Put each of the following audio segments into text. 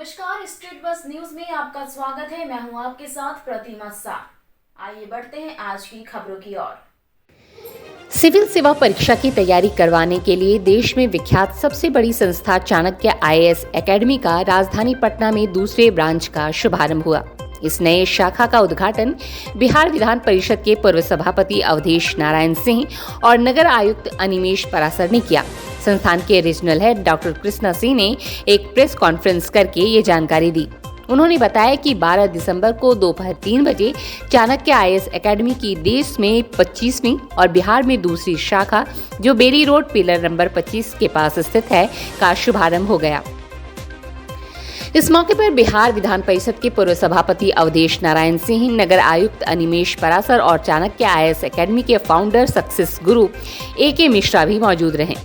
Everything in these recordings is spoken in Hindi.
नमस्कार, स्ट्रीट बस न्यूज में आपका स्वागत है। मैं हूं आपके साथ प्रतिमा शाह। आइए बढ़ते हैं आज की खबरों की ओर। सिविल सेवा परीक्षा की तैयारी करवाने के लिए देश में विख्यात सबसे बड़ी संस्था चाणक्य आईएएस एकेडमी का राजधानी पटना में दूसरे ब्रांच का शुभारंभ हुआ। इस नए शाखा का उद्घाटन बिहार विधान परिषद के पूर्व सभापति अवधेश नारायण सिंह और नगर आयुक्त अनिमेष परासर ने किया। संस्थान के regional head doctor Krishna Singh ने एक प्रेस कॉन्फ्रेंस करके ये जानकारी दी। उन्होंने बताया कि 12 दिसंबर को दोपहर 3 बजे चाणक्य आईएएस एकेडमी की देश में 25वीं और बिहार में दूसरी शाखा, जो बेली रोड पिलर नंबर 25 के पास स्थित है, का शुभारंभ हो गया। इस मौके पर बिहार विधान परिषद के पूर्व सभापति अवधेश नारायण सिंह, नगर आयुक्त अनिमेष परासर और चाणक्य आईएएस एकेडमी के फाउंडर सक्सेस गुरु AK मिश्रा भी मौजूद रहे।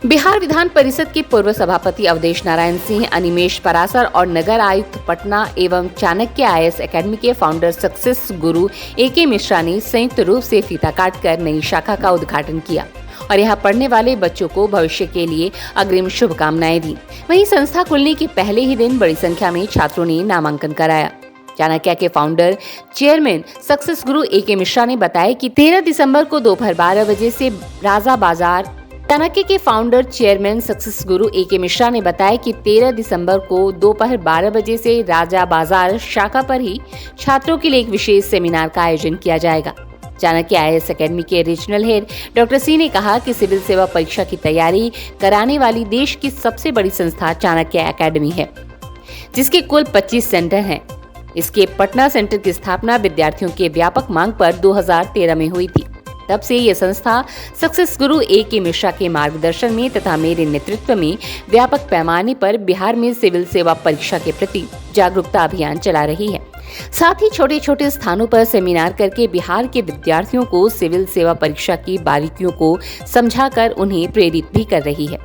बिहार विधान परिषद के पूर्व सभापति अवधेश नारायण सिंह, अनिमेष परासर और नगर आयुक्त पटना एवं चाणक्य आईएएस एकेडमी के फाउंडर सक्सेस गुरु AK मिश्रा ने संयुक्त रूप से फीता काटकर नई शाखा का उद्घाटन किया और यहाँ पढ़ने वाले बच्चों को भविष्य के लिए अग्रिम शुभकामनाएं दी। वहीं संस्था खुलने के पहले ही दिन बड़ी संख्या में छात्रों ने नामांकन कराया। चाणक्य के फाउंडर चेयरमैन सक्सेस गुरु AK मिश्रा ने बताया कि 13 दिसंबर को दोपहर 12 बजे से राजा बाजार चाणक्य के फाउंडर चेयरमैन सक्सेस गुरु AK मिश्रा ने बताया कि 13 दिसंबर को दोपहर 12 बजे से राजा बाजार शाखा पर ही छात्रों के लिए एक विशेष सेमिनार का आयोजन किया जाएगा। चाणक्य आईएएस एकेडमी के रीजनल हेड डॉक्टर सिंह ने कहा कि सिविल सेवा परीक्षा की तैयारी कराने वाली देश की सबसे बड़ी संस्था चाणक्य एकेडमी है, जिसके कुल 25 सेंटर हैं। इसके पटना सेंटर की स्थापना विद्यार्थियों के व्यापक मांग पर 2013 में हुई थी। तब से ये संस्था सक्सेस गुरु AK मिश्रा के मार्गदर्शन में तथा मेरे नेतृत्व में व्यापक पैमाने पर बिहार में सिविल सेवा परीक्षा के प्रति जागरूकता अभियान चला रही है। साथ ही छोटे छोटे स्थानों पर सेमिनार करके बिहार के विद्यार्थियों को सिविल सेवा परीक्षा की बारीकियों को समझाकर उन्हें प्रेरित भी कर रही है।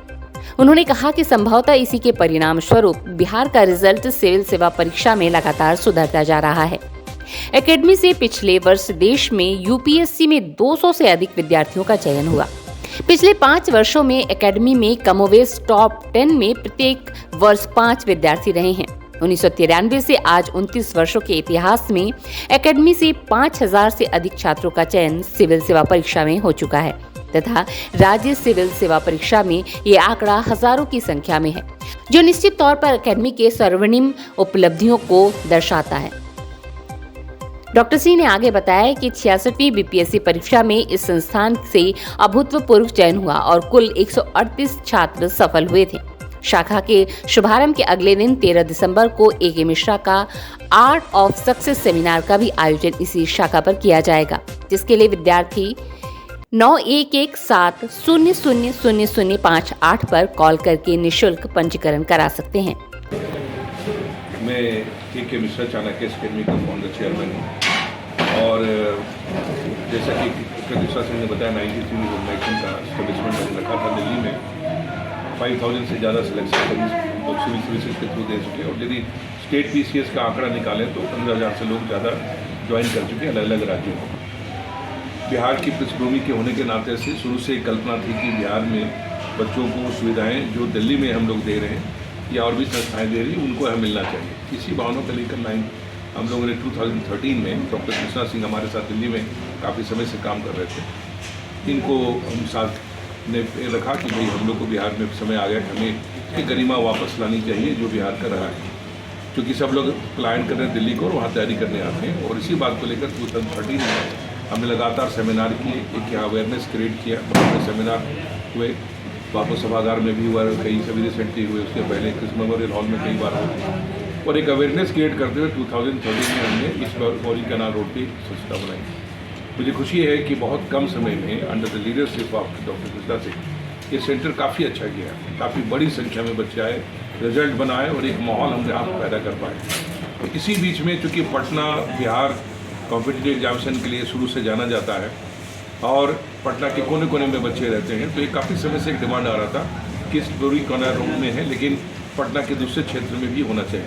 उन्होंने कहा कि संभवतः इसी के परिणाम स्वरूप बिहार का रिजल्ट सिविल सेवा परीक्षा में लगातार सुधरता जा रहा है। एकेडमी से पिछले वर्ष देश में UPSC में 200 से अधिक विद्यार्थियों का चयन हुआ। पिछले 5 वर्षों में एकेडमी में कमोवेश टॉप 10 में प्रत्येक वर्ष 5 विद्यार्थी रहे हैं। 1993 से आज 29 वर्षों के इतिहास में एकेडमी से 5000 से अधिक छात्रों का चयन सिविल सेवा परीक्षा में हो चुका है तथा राज्य सिविल सेवा परीक्षा में ये आंकड़ा हजारों की संख्या में है, जो निश्चित तौर पर एकेडमी के स्वर्णिम उपलब्धियों को दर्शाता है। डॉक्टर सिंह ने आगे बताया कि 66वीं BPSC परीक्षा में इस संस्थान से अभूतपूर्व चयन हुआ और कुल 138 छात्र सफल हुए थे। शाखा के शुभारंभ के अगले दिन 13 दिसंबर को AK मिश्रा का आर्ट ऑफ सक्सेस सेमिनार का भी आयोजन इसी शाखा पर किया जाएगा, जिसके लिए विद्यार्थी 9117000058 पर कॉल करके निःशुल्क पंजीकरण करा सकते हैं। मैं AK मिश्रा चाणक्य एकेडमी का फाउंडर चेयरमैन हूँ और जैसा कि कृष्णा सिंह ने बताया 93 ऑर्गेनाइजेशन का एस्टेब्लिशमेंट मैंने रखा था दिल्ली में। 5000 से ज़्यादा सिलेक्शन लोग सिविल सर्विसेज के थ्रू दे चुके हैं और यदि स्टेट PCS का आंकड़ा निकालें तो 15,000 से लोग ज़्यादा ज्वाइन कर चुके हैं अलग अलग राज्यों में। बिहार की पृष्ठभूमि के होने के नाते से शुरू से कल्पना थी कि बिहार में बच्चों को सुविधाएँ जो दिल्ली में हम लोग दे रहे हैं या और भी संस्थाएं दे रही उनको हमें मिलना चाहिए। इसी भावना को लेकर हम लोगों ने 2013 में डॉक्टर कृष्णा सिंह हमारे साथ दिल्ली में काफ़ी समय से काम कर रहे थे, इनको हम साथ ने रखा कि भाई हम लोग को बिहार में समय आ गया कि हमें इसकी गरिमा वापस लानी चाहिए जो बिहार का रहा है, क्योंकि सब लोग प्लान कर रहे हैं दिल्ली को और वहाँ तैयारी करने आते हैं। और इसी बात को लेकर 2013 में हमने लगातार सेमिनार किए, एक यहाँ अवेयरनेस क्रिएट किया। सेमिनार हुए बापू सभागार में भी हुआ, कई सभी रिसेंटली हुए, उसके पहले कृष्ण मेमोरियल हॉल में कई बार हुए और एक अवेयरनेस क्रिएट करते हुए 2013 में हमने इस गौरी कनाल रोड की संस्था बनाई। मुझे खुशी है कि बहुत कम समय में under the leadership of doctor Krishna Singh ये सेंटर काफ़ी अच्छा किया, काफ़ी बड़ी संख्या में बच्चे आए, रिजल्ट बनाए और एक माहौल हमने आप पैदा कर पाए। तो इसी बीच में चूँकि पटना बिहार कॉम्पिटिटिव एग्जामिनेशन के लिए शुरू से जाना जाता है और पटना के कोने कोने में बच्चे रहते हैं, तो ये काफ़ी समय से एक डिमांड आ रहा था कि इस गौरी कनाल रोड में है लेकिन पटना के दूसरे क्षेत्र में भी होना चाहिए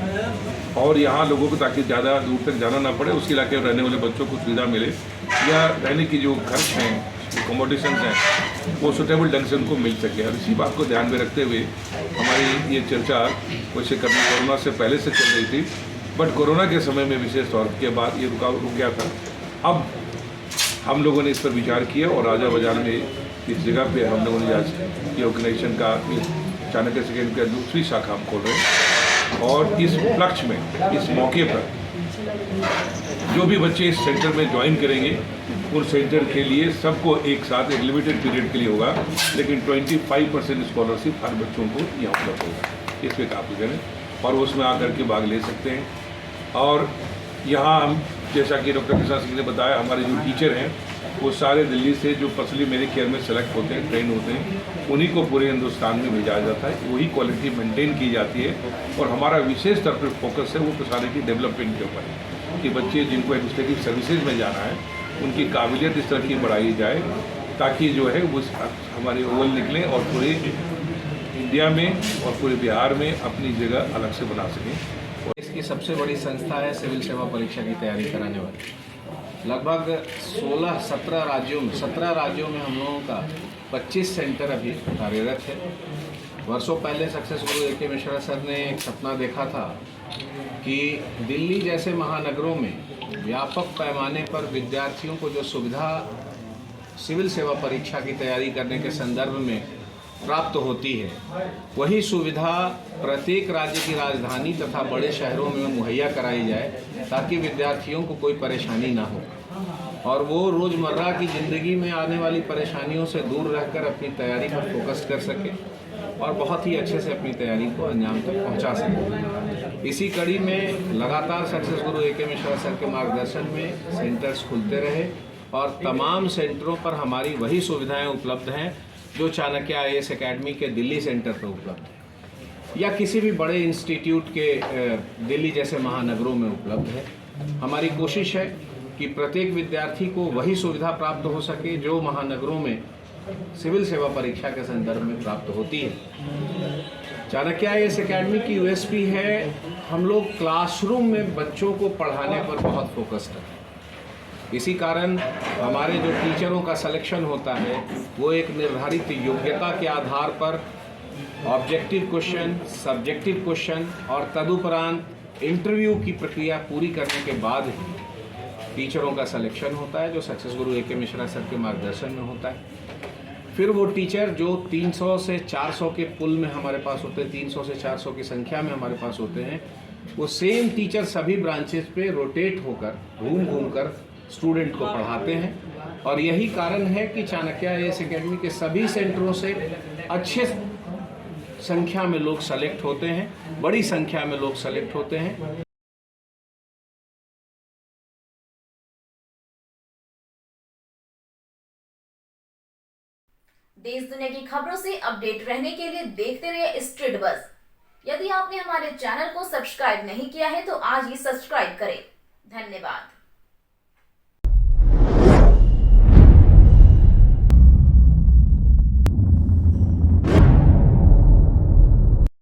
और यहाँ लोगों को ताकि ज़्यादा दूर तक जाना ना पड़े, उसके इलाके में रहने वाले बच्चों को सुविधा मिले या रहने की जो खर्च हैं कॉम्पिटिशन्स हैं वो सुटेबल ढंग से उनको मिल सके। और इसी बात को ध्यान में रखते हुए हमारी ये चर्चा वैसे कोरोना से पहले से चल रही थी, बट कोरोना के समय में विशेष तौर के बाद ये रुक गया था। अब हम लोगों ने इस पर विचार किया और राजा बाजार में इस जगह पे हम लोगों ने आज ये ऑर्गेनाइजेशन का चाणक्य सेकेंड का दूसरी शाखा हम खोल रहे हैं। और इस उपलक्ष्य में, इस मौके पर जो भी बच्चे इस सेंटर में ज्वाइन करेंगे उन सेंटर के लिए सबको एक साथ एक लिमिटेड पीरियड के लिए होगा, लेकिन 25% स्कॉलरशिप हर बच्चों को यहाँ उपलब्ध होगा। इस पर काफ़ी करें और उसमें आकर के भाग ले सकते हैं। और यहाँ हम जैसा कि डॉक्टर कृष्णा सिंह ने बताया, हमारे जो टीचर हैं वो सारे दिल्ली से जो पर्सनली मेरे केयर में सेलेक्ट होते हैं, ट्रेन होते हैं, उन्हीं को पूरे हिंदुस्तान में भेजा जाता है। वही क्वालिटी मेंटेन की जाती है और हमारा विशेष तौर पर फोकस है वो पर्सनालिटी डेवलपमेंट के ऊपर है कि बच्चे जिनको एडमिनिस्ट्रेटिव सर्विसेज में जाना है उनकी काबिलियत इस तरह की बढ़ाई जाए ताकि जो है वो हमारे ओवल निकलें और पूरे इंडिया में और पूरे बिहार में अपनी जगह अलग से बना सकें। इसकी सबसे बड़ी संस्था है सिविल सेवा परीक्षा की तैयारी कराने वाली। लगभग 17 राज्यों में हम लोगों का 25 सेंटर अभी कार्यरत है। वर्षों पहले सक्सेस गुरु ए.के. मिश्रा सर ने एक सपना देखा था कि दिल्ली जैसे महानगरों में व्यापक पैमाने पर विद्यार्थियों को जो सुविधा सिविल सेवा परीक्षा की तैयारी करने के संदर्भ में प्राप्त होती है, वही सुविधा प्रत्येक राज्य की राजधानी तथा बड़े शहरों में मुहैया कराई जाए ताकि विद्यार्थियों को कोई परेशानी ना हो और वो रोज़मर्रा की ज़िंदगी में आने वाली परेशानियों से दूर रहकर अपनी तैयारी पर फोकस कर सके और बहुत ही अच्छे से अपनी तैयारी को अंजाम तक पहुंचा सके। इसी कड़ी में लगातार सक्सेस गुरु ए.के. मिश्रा सर के मार्गदर्शन में सेंटर्स खुलते रहे और तमाम सेंटरों पर हमारी वही सुविधाएं उपलब्ध हैं जो चाणक्य IAS एकेडमी के दिल्ली सेंटर पर उपलब्ध है या किसी भी बड़े इंस्टीट्यूट के दिल्ली जैसे महानगरों में उपलब्ध है। हमारी कोशिश है कि प्रत्येक विद्यार्थी को वही सुविधा प्राप्त हो सके जो महानगरों में सिविल सेवा परीक्षा के संदर्भ में प्राप्त होती है। चाणक्य IAS एकेडमी की USP है, हम लोग क्लासरूम में बच्चों को पढ़ाने पर बहुत फोकस्ड हैं। इसी कारण हमारे जो टीचरों का सिलेक्शन होता है वो एक निर्धारित योग्यता के आधार पर ऑब्जेक्टिव क्वेश्चन, सब्जेक्टिव क्वेश्चन और तदुपरांत इंटरव्यू की प्रक्रिया पूरी करने के बाद ही टीचरों का सिलेक्शन होता है जो सक्सेस गुरु ए.के. मिश्रा सर के मार्गदर्शन में होता है। फिर वो टीचर जो 300 से 400 के पुल में हमारे पास होते हैं, 300 से 400 की संख्या में हमारे पास होते हैं, वो सेम टीचर सभी ब्रांचेस पे रोटेट होकर घूम कर स्टूडेंट को पढ़ाते हैं। और यही कारण है कि चाणक्य IAS एकेडमी के सभी सेंटरों से अच्छे संख्या में लोग सेलेक्ट होते हैं, बड़ी संख्या में लोग सेलेक्ट होते हैं। देश दुनिया की खबरों से अपडेट रहने के लिए देखते रहिए स्ट्रीट बज़। यदि आपने हमारे चैनल को सब्सक्राइब नहीं किया है तो आज ही सब्सक्राइब करें। धन्यवाद।